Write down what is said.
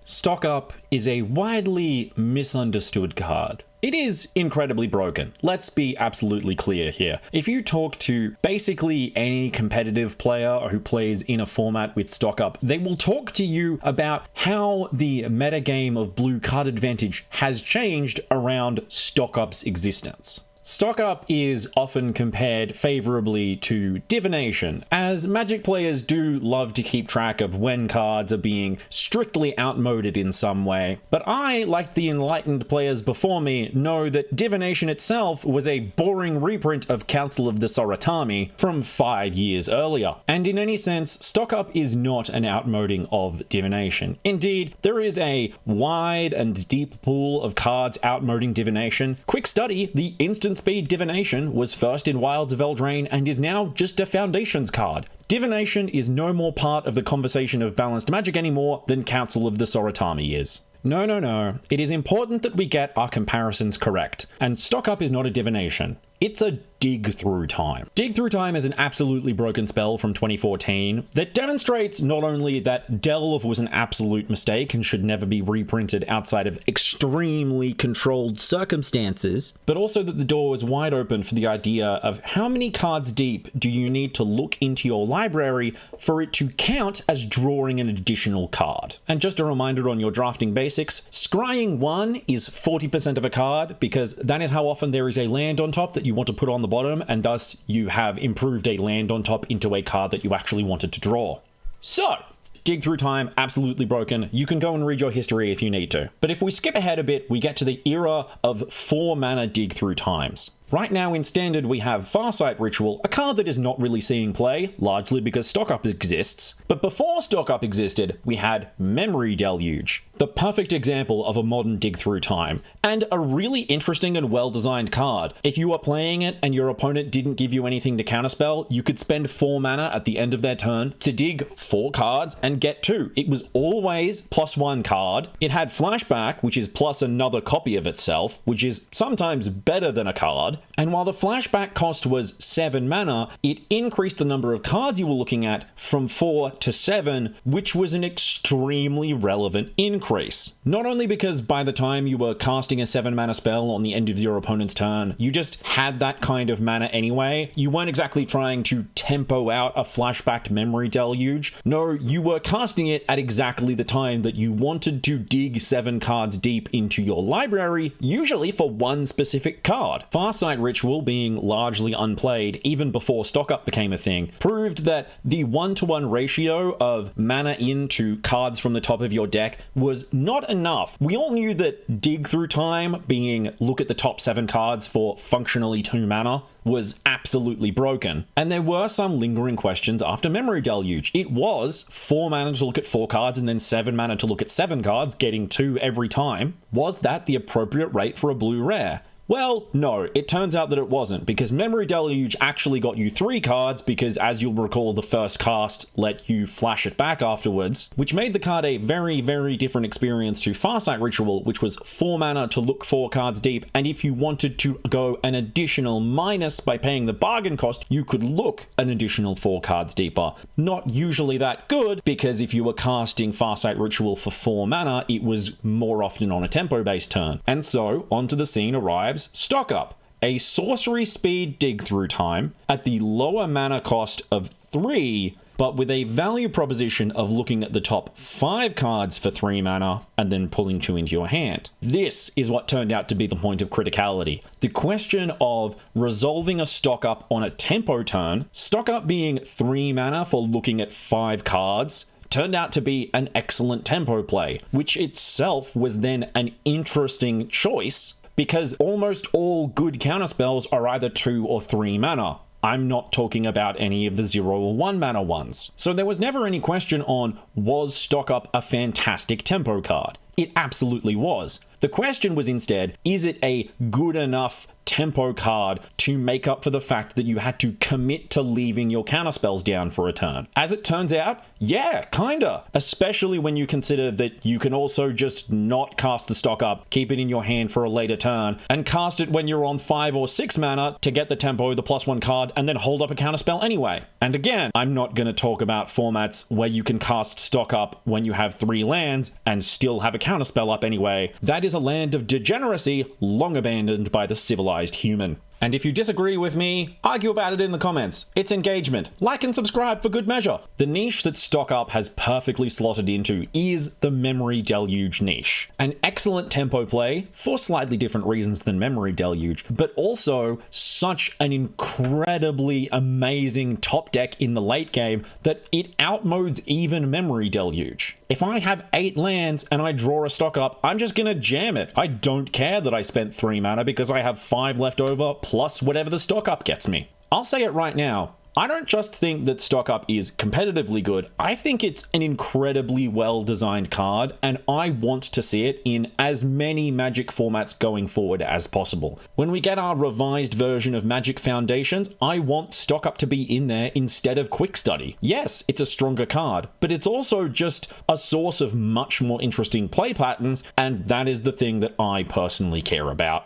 Stockup is a widely misunderstood card. It is incredibly broken. Let's be absolutely clear here. If you talk to basically any competitive player who plays in a format with Stockup, they will talk to you about how the metagame of blue card advantage has changed around Stockup's existence. Stockup is often compared favorably to Divination, as Magic players do love to keep track of when cards are being strictly outmoded in some way. But I, like the enlightened players before me, know that Divination itself was a boring reprint of Council of the Soratami from 5 years earlier. And in any sense, Stockup is not an outmoding of Divination. Indeed, there is a wide and deep pool of cards outmoding Divination. Quick study, the instant speed Divination was first in Wilds of Eldraine and is now just a Foundations card. Divination is no more part of the conversation of balanced Magic anymore than Council of the Soratami is. No. It is important that we get our comparisons correct, and Stockup is not a Divination. It's a Dig Through Time. Dig Through Time is an absolutely broken spell from 2014 that demonstrates not only that Delve was an absolute mistake and should never be reprinted outside of extremely controlled circumstances, but also that the door is wide open for the idea of how many cards deep do you need to look into your library for it to count as drawing an additional card. And just a reminder on your drafting basics, scrying 1 is 40% of a card because that is how often there is a land on top that you want to put on the bottom, and thus you have improved a land on top into a card that you actually wanted to draw. So, Dig Through Time, absolutely broken. You can go and read your history if you need to. But if we skip ahead a bit, we get to the era of 4 mana Dig Through Times. Right now in Standard we have Farsight Ritual, a card that is not really seeing play, largely because Stockup exists. But before Stockup existed, we had Memory Deluge, the perfect example of a modern Dig Through Time, and a really interesting and well-designed card. If you were playing it and your opponent didn't give you anything to counterspell, you could spend 4 mana at the end of their turn to dig 4 cards and get 2. It was always +1 card. It had Flashback, which is plus another copy of itself, which is sometimes better than a card. And while the flashback cost was 7 mana, it increased the number of cards you were looking at from 4 to 7, which was an extremely relevant increase. Not only because by the time you were casting a 7 mana spell on the end of your opponent's turn, you just had that kind of mana anyway. You weren't exactly trying to tempo out a flashbacked Memory Deluge. No, you were casting it at exactly the time that you wanted to dig 7 cards deep into your library, usually for one specific card. Farsight Ritual, being largely unplayed even before Stockup became a thing, proved that the 1-to-1 ratio of mana into cards from the top of your deck was not enough. We all knew that Dig Through Time, being look at the top 7 cards for functionally 2 mana, was absolutely broken. And there were some lingering questions after Memory Deluge. It was 4 mana to look at 4 cards and then 7 mana to look at 7 cards, getting 2 every time. Was that the appropriate rate for a blue rare? Well, no, it turns out that it wasn't, because Memory Deluge actually got you 3 cards because, as you'll recall, the first cast let you flash it back afterwards, which made the card a very, very different experience to Farsight Ritual, which was 4 mana to look 4 cards deep, and if you wanted to go an additional minus by paying the bargain cost, you could look an additional 4 cards deeper. Not usually that good, because if you were casting Farsight Ritual for 4 mana, it was more often on a tempo-based turn. And so, onto the scene arrives Stockup, a sorcery speed Dig Through Time at the lower mana cost of 3, but with a value proposition of looking at the top 5 cards for 3 mana and then pulling 2 into your hand. This is what turned out to be the point of criticality. The question of resolving a Stockup on a tempo turn, Stockup being 3 mana for looking at 5 cards, turned out to be an excellent tempo play, which itself was then an interesting choice, because almost all good counterspells are either 2 or 3 mana. I'm not talking about any of the 0 or 1 mana ones. So there was never any question on, was Stockup a fantastic tempo card? It absolutely was. The question was instead, is it a good enough tempo card to make up for the fact that you had to commit to leaving your counterspells down for a turn. As it turns out, yeah, kinda. Especially when you consider that you can also just not cast the Stockup, keep it in your hand for a later turn, and cast it when you're on 5 or 6 mana to get the tempo, the +1 card, and then hold up a counterspell anyway. And again, I'm not going to talk about formats where you can cast Stockup when you have 3 lands and still have a counterspell up anyway. That is a land of degeneracy long abandoned by the civilized human. And if you disagree with me, argue about it in the comments. It's engagement. Like and subscribe for good measure. The niche that Stockup has perfectly slotted into is the Memory Deluge niche. An excellent tempo play for slightly different reasons than Memory Deluge, but also such an incredibly amazing top deck in the late game that it outmodes even Memory Deluge. If I have 8 lands and I draw a Stockup, I'm just gonna jam it. I don't care that I spent 3 mana because I have 5 left over plus whatever the Stockup gets me. I'll say it right now. I don't just think that Stockup is competitively good, I think it's an incredibly well-designed card, and I want to see it in as many Magic formats going forward as possible. When we get our revised version of Magic Foundations, I want Stockup to be in there instead of Quick Study. Yes, it's a stronger card, but it's also just a source of much more interesting play patterns, and that is the thing that I personally care about.